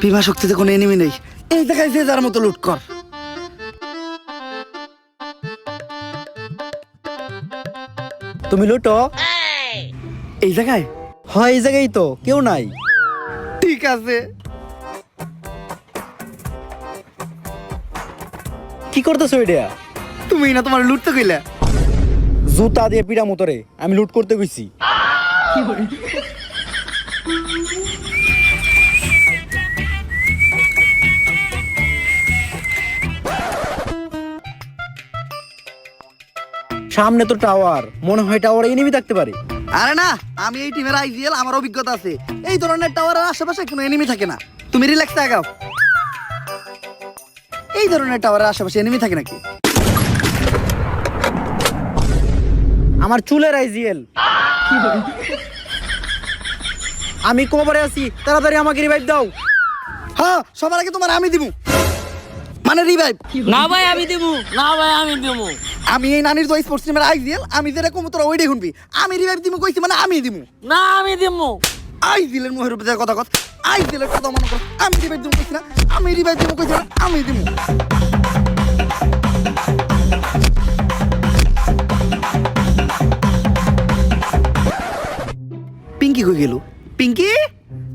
বিভা শক্তিতে কোনো এনিমি নেই। এই জায়গায় যে যার মতো লুট কর। তুমি লুটো। এই জায়গায়? হয় এই জায়গায় তো কেউ নাই। ঠিক আছে। কি করতেছো এটা? তুমি না তোমার লুটতে কইলা। জুতা দিয়ে পিড়া মতরে আমি লুট করতে গেছি। সামনে তো টাওয়ার, মনে হয় টাওয়ারে এনিমি থাকতে পারে। আরে না, আমি এই টিমের আইজিএল, আমার অভিজ্ঞতা আছে। এই ধরনের টাওয়ারের আশেপাশে কোনো এনিমি থাকে না। তুমি রিল্যাক্সে আগাও। এই ধরনের টাওয়ারের আশেপাশে এনিমি থাকে নাকি? আমার চুলের আইজিএল। আমি কবরে আছি, তাড়াতাড়ি আমাকে রিভাইভ দাও। হ্যাঁ, সবার আগে তোমার আমি দিমু, মানে রিভাইভ। না ভাই আমি দিমু, না ভাই আমি দিমু। আমি এই নানির তো স্পোর্টস টিমের আইজিএল, আমি যেটা কমু তোরা ওইটাই শুনবি। আমি রিভাইভ দিমু কইছি, মানে আমি দিমু। না আমি দিমু। আইজিএলের মুখের উপর দিয়ে কথা কস, আইজিএলের কথা মনে কর। আমি রিভাইভ দিমু কইছি না, আমি রিভাইভ দিমু কইছি না, আমি দিমু। পিঙ্কি কই গেল? পিঙ্কি,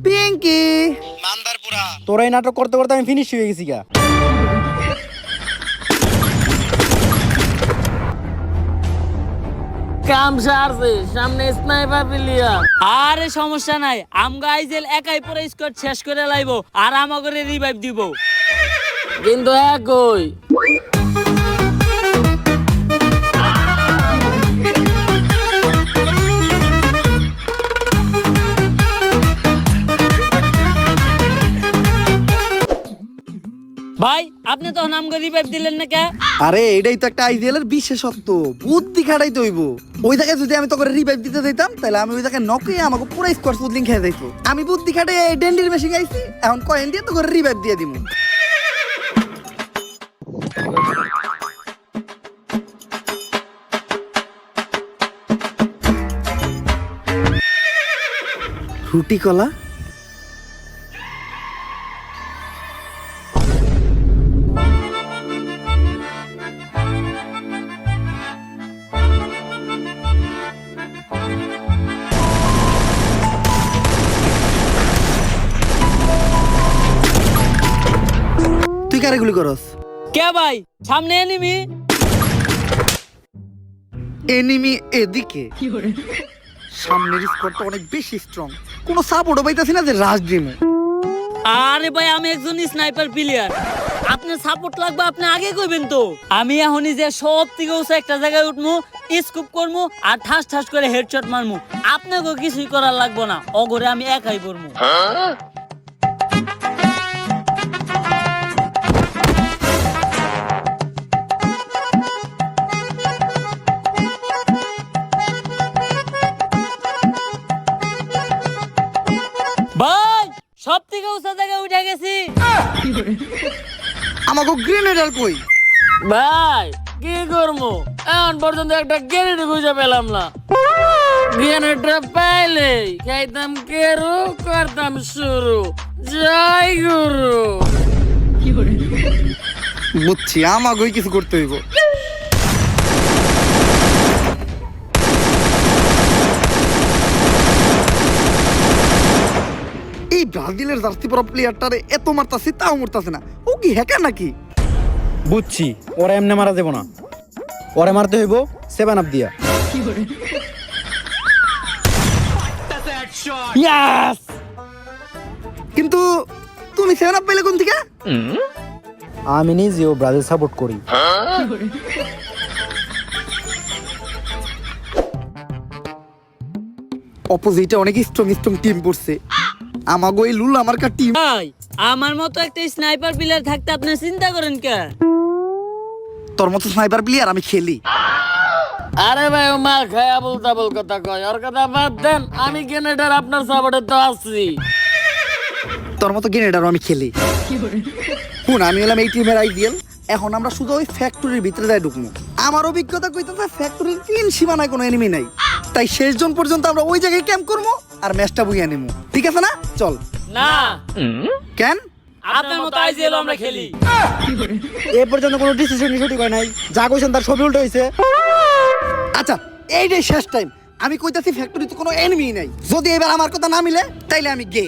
পিঙ্কি। তোরা এই নাটক করতে করতে আমি ফিনিশ হয়ে গেছি গা। কাম সারছে, সামনে স্নাইপার প্লেয়ার। আরে সমস্যা নাই, আমগা আইজেল একাই পুরো স্কোয়াড শেষ করে লাইবো আর আমাকে রিভাইভ দিব। কিন্তু একই ভাই, আপনি তখন আমাকে রিভাইভ দিলেন না কে? আরে এটাই তো একটা আইজিএল এর বিশেষত্ব, বুদ্ধি খাটাই তো হইব। ওই জায়গায় যদি আমি তোকে রিভাইভ দিতে দিতাম, তাহলে আমি ওই জায়গায় নকে আমাকে পুরো স্কোয়াড পুদলিং খেয়ে যাইতো। আমি বুদ্ধি খাটে ডেন্ডির মেশিন গাইছি, এখন কয়েন দিয়ে তোকে রিভাইভ দিয়ে দিমু। রুটি কলা, তুই কারে গুলি করস? কে ভাই? সামনে এনিমি। এনিমি এদিকে, সামনের স্কোয়াডটা অনেক বেশি স্ট্রং, কোনো সাপোর্টও পাইতাছি না যে রাশ দিমু। আরে ভাই আমি একজন স্নাইপার প্লেয়ার, আপনার সাপোর্ট লাগবে, আপনি আগে কইবেন তো। আমি এখনই যে সব থেকে উঁচু একটা জায়গায় উঠমু, স্কুপ করমু আর ঠাস ঠাস করে হেডশট মারমু। আপনাকে কিছুই করার লাগবে না, অগরে আমি একাই পড়মু। ভাই সব থেকে উঁচু জায়গায় উঠে গেছি। আমাকে গ্রেনেডার কই? ভাই কি করবো, এখন পর্যন্ত একটা গ্রেনেড খুঁজে পেলাম না। গ্রেনেডটা পাইলেই খাইতাম কেরু, করতাম শুরু। জয় গুরু। বুঝছি, আমাকেই কিছু করতে হইব। এই ব্রাজিলের জার্সি পরা প্লেয়ারটারে এত মারতাছি তাও মরতাছে না, ও কি হ্যাকার নাকি? বুঝছি, ওরা এমনি মারা দেব না, ওরা মারতে হইব 7 আপ দিয়া। ইয়াস। কিন্তু তুমি 7 আপ পেলে কোন থেকে? আমি নিজেও ব্রাজিল সাপোর্ট করি। অপোজিটে অনেক স্ট্রং স্ট্রং টিম পড়ছে, আমাগো এই লুল আমার কা টিম। ভাই আমার মতো একটা স্নাইপার প্লেয়ার থাকতে আপনি চিন্তা করেন কে? তোর মতো স্নাইপার প্লেয়ার আমি খেলি। আরে ভাই ও মার খায় আবুল তাবুল কথা কয়, ওর কথা বাদ দেন। আমি গ্রেনেডার আপনার সাপোর্টে তো আছি। তোর মতো গ্রেনেডারও আমি খেলি। শুন, আমি হলাম এই টিমের আইডিয়াল। এখন আমরা শুধু ওই ফ্যাক্টরির ভিতরে যাই ঢুকবো। আমার অভিজ্ঞতা কইতেছে ফ্যাক্টরির 3 সীমানায় কোনো এনিমি নাই, তাই শেষ জন পর্যন্ত আমরা ওই জায়গায় ক্যাম্প করবো আর ম্যাচটা বুইয়া নেবো। ঠিক আছে না? চল। না কেন? আপনার মতো আইজিএল আমরা খেলি। এ পর্যন্ত কোনো ডিসিশন সঠিক হয় নাই, যা কইছেন তার সবই উল্টো হয়েছে। আচ্ছা এইটাই শেষ টাইম, আমি কইতাছি ফ্যাক্টরিতে কোনো এনিমি নাই, যদি এবার আমার কথা না মিলে তাইলে আমি গে।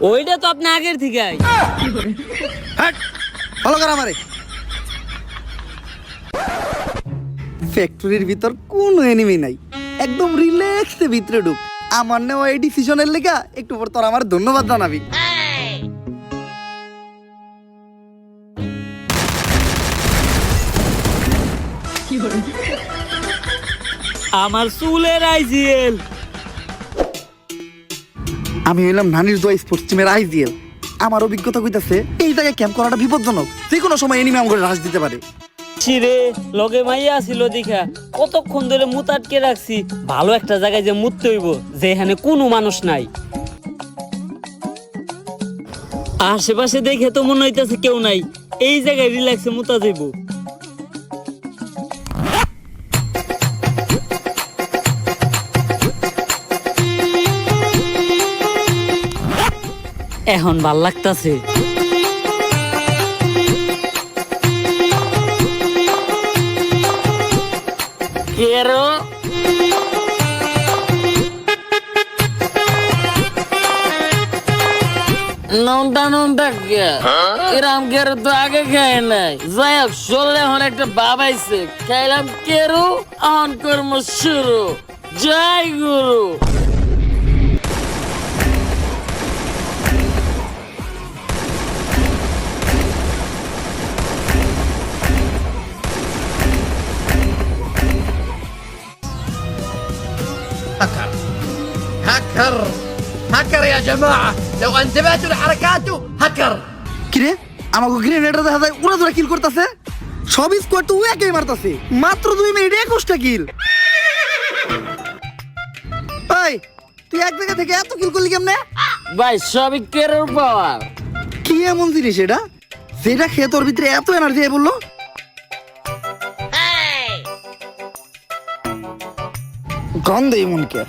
ওইটা তো আপনি আগের থেকে হ্যাট ভালো কর আমারে। ফ্যাক্টরির ভিতর কোনো এনিমি নাই, একদম রিল্যাক্সে ভিতরে ঢুক। আমার নেওয়া এই ডিসিশনের লেগা একটু পর তোর আমার ধন্যবাদ জানাবি। আমার চুলের আইজিএল। আমি হইলাম নানির দোয়া স্পোর্টস টিমের আইজিএল। আমার অভিজ্ঞতা কইতাছে এই জায়গায় ক্যাম্প করাটা বিপজ্জনক, যে কোনো সময় এনিমি আমাকে রাশ দিতে পারে। ছিরে লগে মাইয়া ছিল দেখা কতক্ষণ ধরে মুত আটকে রাখছি। ভালো একটা জায়গায় যে মুততে হইব, যেখানে কোনো মানুষ নাই। আশেপাশে দেখে তো মনে হইতাছে কেউ নাই, এই জায়গায় রিল্যাক্সে মুতা যাইব। এখন ভাল লাগতাছে। Quiero নন্টা কে এরাম কেরো তো আগে খায় নাই। যাই হোক শরীরে এখন একটা বাবাইছে, খাইলাম কেরো, অন কর্ম শুরু। জয় গুরু। هكر هكر هكر يا جماعة لو انتبهتوا لحركاته هكر কিরে আমাকে গ্রেনেডার দেখা যায় উড়া ধরে কিল করতেছে। সব স্কোয়াড তো একাই মারতাছে, মাত্র 2 মিনিটে 21টা কিল। এই তুই এক জায়গা থেকে এত কিল করলি কেমনে? ভাই সবই কেরোর পাওয়ার। কি এমন জিনিস এটা যেটা খেয়ে তোর ভিতরে এত এনার্জি বললো? গন্ধে এমন কে?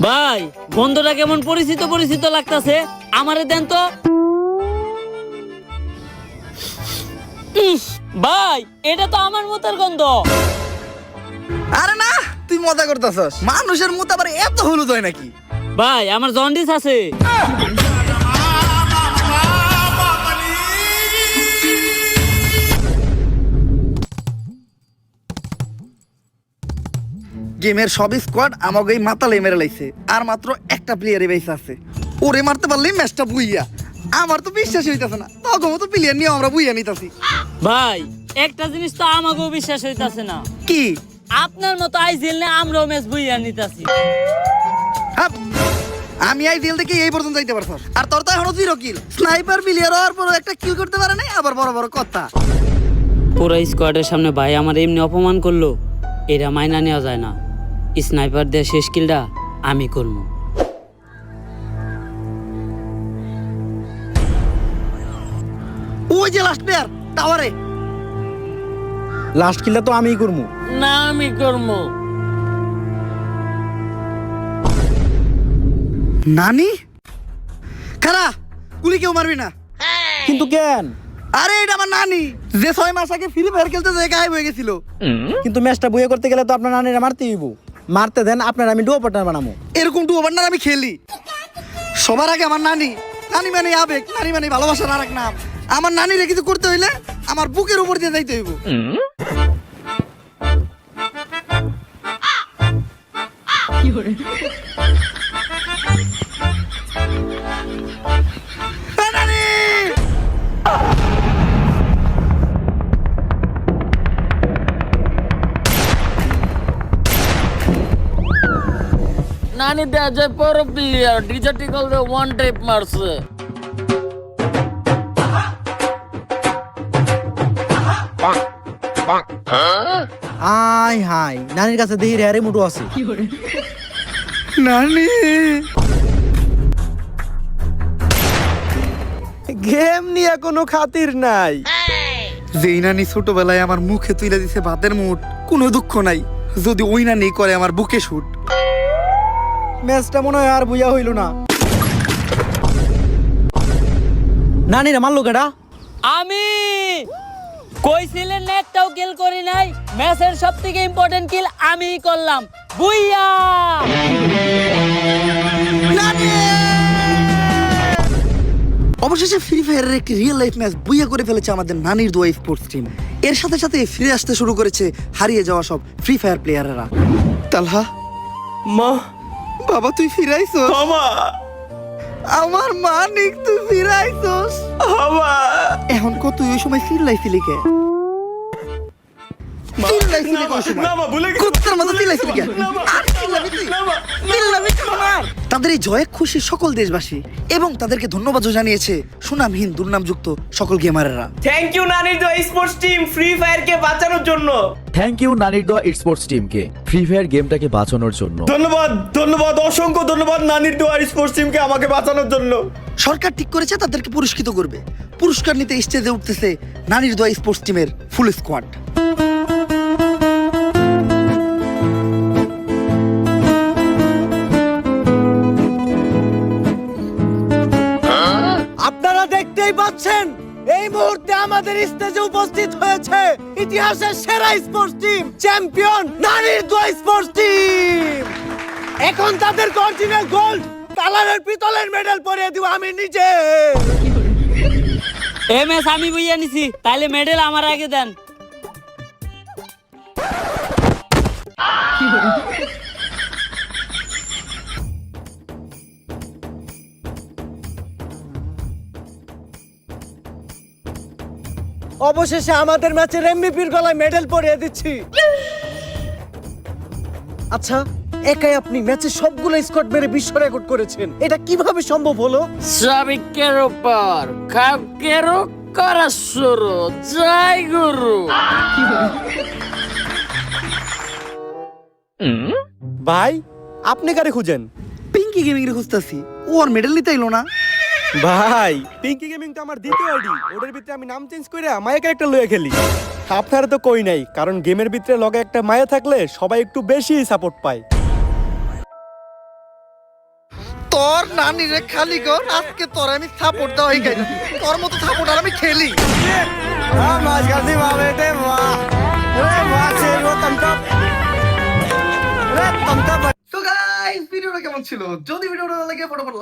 ভাই গন্ধটা কেমন পরিচিত পরিচিত লাগতাছে, আমারে দেন তো। ভাই এটা তো আমার মুতের গন্ধ। আরে না তুই মজা করতেছস, মানুষের মুত আবার এত হলুদ হয় নাকি? ভাই আমার জন্ডিস আছে। গেমের সব স্কোয়াড আমাকে এই মাতালে মেরে লাইছে, আর মাত্র একটা প্লেয়ারই বেঁচে আছে। ওরে মারতে পারলেই ম্যাচটা বুইয়া। আমার তো বিশ্বাসই হইতাছে না, তখন তো প্লেয়ার নিয়ে আমরা বুইয়া নিতাছি। ভাই একটা জিনিস তো আমাকেও বিশ্বাস হইতাছে না। কি? আপনার মতো আইজিএল নে আমরাও ম্যাচ বুইয়া নিতাছি। হাপ, আমি আই জেল থেকে এই পর্যন্ত যাইতে পারছস, আর তোর তো এখনো 0 কিল। স্নাইপার প্লেয়ার হওয়ার পর একটা কিল করতে পারে নাই, আবার বড় বড় কথা। পুরো স্কোয়াডের সামনে ভাই আমার এমনি অপমান করলো, এটা মাইনা নেওয়া যায় না। স্নাইপার দিয়ে শেষ কিলটা আমি করবো। ওই যে লাস্ট প্লেয়ার টাওয়ারে। লাস্ট কিলটা তো আমিই করবো। না আমি করবো। নানি খারা গুলি কেউ মারবি না। কিন্তু কেন? আরে এটা আমার নানি, যে 6 মাস আগে ফ্রি ফায়ার খেলতে যে গায়েব হয়ে গেছিল। কিন্তু ম্যাচটা বইয়ে করতে গেলে তো আপনার নানিরা মারতেই হইব। মারতে দেন, আপনার আমি ডুয়ো পার্টনার বানাবো। এরকম টু ওভার আমি খেলি। সবার আগে আমার নানি, নানি মানে আবেগ, নানি মানে ভালোবাসার আর এক নাম। আমার নানিরে কিছু করতে হইলে আমার বুকের উপর দিয়ে যাইতে হইব। নানি নানি দেয়া যায় বড় প্লেয়ার, ডিজার্টিকল রে ওয়ান টাইপ মারছে। আয় হাই, নানির কাছে দেখি রেয়ারে মুটু আছে। নানি গেম নিয়ে কোনো খাতির নাই। যেই নানি ছোটবেলায় আমার মুখে তুলে দিছে ভাতের মুঠ, কোনো দুঃখ নাই। যদি ওই নানি করে আমার বুকে শুট, ম্যাচটা মনে হয় আর বুঝা হইল না। নানি রে মারলো কেডা? আমি কইছিলেন না একটাও কিল করি নাই, ম্যাচের সবথেকে ইম্পর্টেন্ট কিল আমিই করলাম। বুইয়া! অবশেষে ফ্রি ফায়ারের একটি রিয়েল লাইফ ম্যাচ বুইয়া করে ফেলেছে আমাদের নানির দোয়া স্পোর্টস টিম। এর সাথে সাথে ফিরে আসতে শুরু করেছে হারিয়ে যাওয়া সব ফ্রি ফায়ার প্লেয়ারেরা। তালহা, মা, বাবা তুই ফিরাইছস? আমা, আমার মানিক তুই ফিরাইছস? আমা। এখন কত ওই সময় চিল্লাইছিলি কে? চিল্লাইছিলি কোন সময়? না মা, ভুলে গেছি। কুত্তার মতো চিল্লাইছিলি কে? না মা। আর চিল্লাবি তুই? না মা। চিল্লাবি কেন আর? তাদের এই জয়ে খুশি সকল দেশবাসী এবং তাদেরকে ধন্যবাদও জানিয়েছে সুনামহীন দুর্নামযুক্ত সকল গেমাররা। থ্যাংক ইউ নানির দোয়া স্পোর্টস টিম ফ্রি ফায়ারকে বাঁচানোর জন্য। থ্যাংক ইউ নানির দোয়া স্পোর্টস টিমকে ফ্রি ফায়ার গেমটাকে বাঁচানোর জন্য। ধন্যবাদ, ধন্যবাদ, অসংখ্য ধন্যবাদ নানির দোয়া স্পোর্টস টিমকে আমাকে বাঁচানোর জন্য। সরকার ঠিক করেছে তাদেরকে পুরস্কৃত করবে। পুরস্কার নিতে স্টেজে উঠতেছে নানির দোয়া স্পোর্টস টিমের ফুল স্কোয়াড। আপনারা দেখতেই পাচ্ছেন এই মুহূর্তে আমাদের স্টেজে উপস্থিত হয়েছে ইতিহাসের সেরা স্পোর্টস টিম, চ্যাম্পিয়ন নানির দোয়া স্পোর্টস টিম। এখন তাদের অরিজিনাল গোল্ড কালারের পিতলের মেডেল পরিয়ে দিব আমি নিজে। এই ম্যাচ আমি বুইয়া নিছি, তাইলে মেডেল আমার আগে দেন। অবশেষে আমাদের ম্যাচের এমভিপির গলায় মেডেল পরিয়ে দিচ্ছি। আচ্ছা, একাই আপনি ম্যাচে সবগুলো স্কোর মেরে বিশ্ব রেকর্ড করেছেন, এটা কিভাবে সম্ভব হলো? সবিকের উপর কাউকের করা শুরু, জয় গুরু। ভাই, আপনি কারে খুঁজেন? পিঙ্কি গেমিং এর খুঁজতেছি, ও আর মেডেল নিতে এলো না। ভাই, পিঙ্কি গেমিং তো আমার দ্বিতীয় আইডি, ওটার ভিতরে আমি নাম চেঞ্জ করে মায়া ক্যারেক্টার লয়ে খেলি। আপনারা তো কই নাই, কারণ গেমের ভিতরে লগে একটা মায়া থাকলে সবাই একটু বেশি সাপোর্ট পায়। তোর নানিরে খালি কর, আজকে তোর আমি সাপোর্ট দেওয়াই গাই, তোর মতো সাপোর্ট আর আমি খেলি। তো গাইস, ভিডিওটা কেমন ছিল? যদি ভিডিওটা ভালো লাগে ফটাফট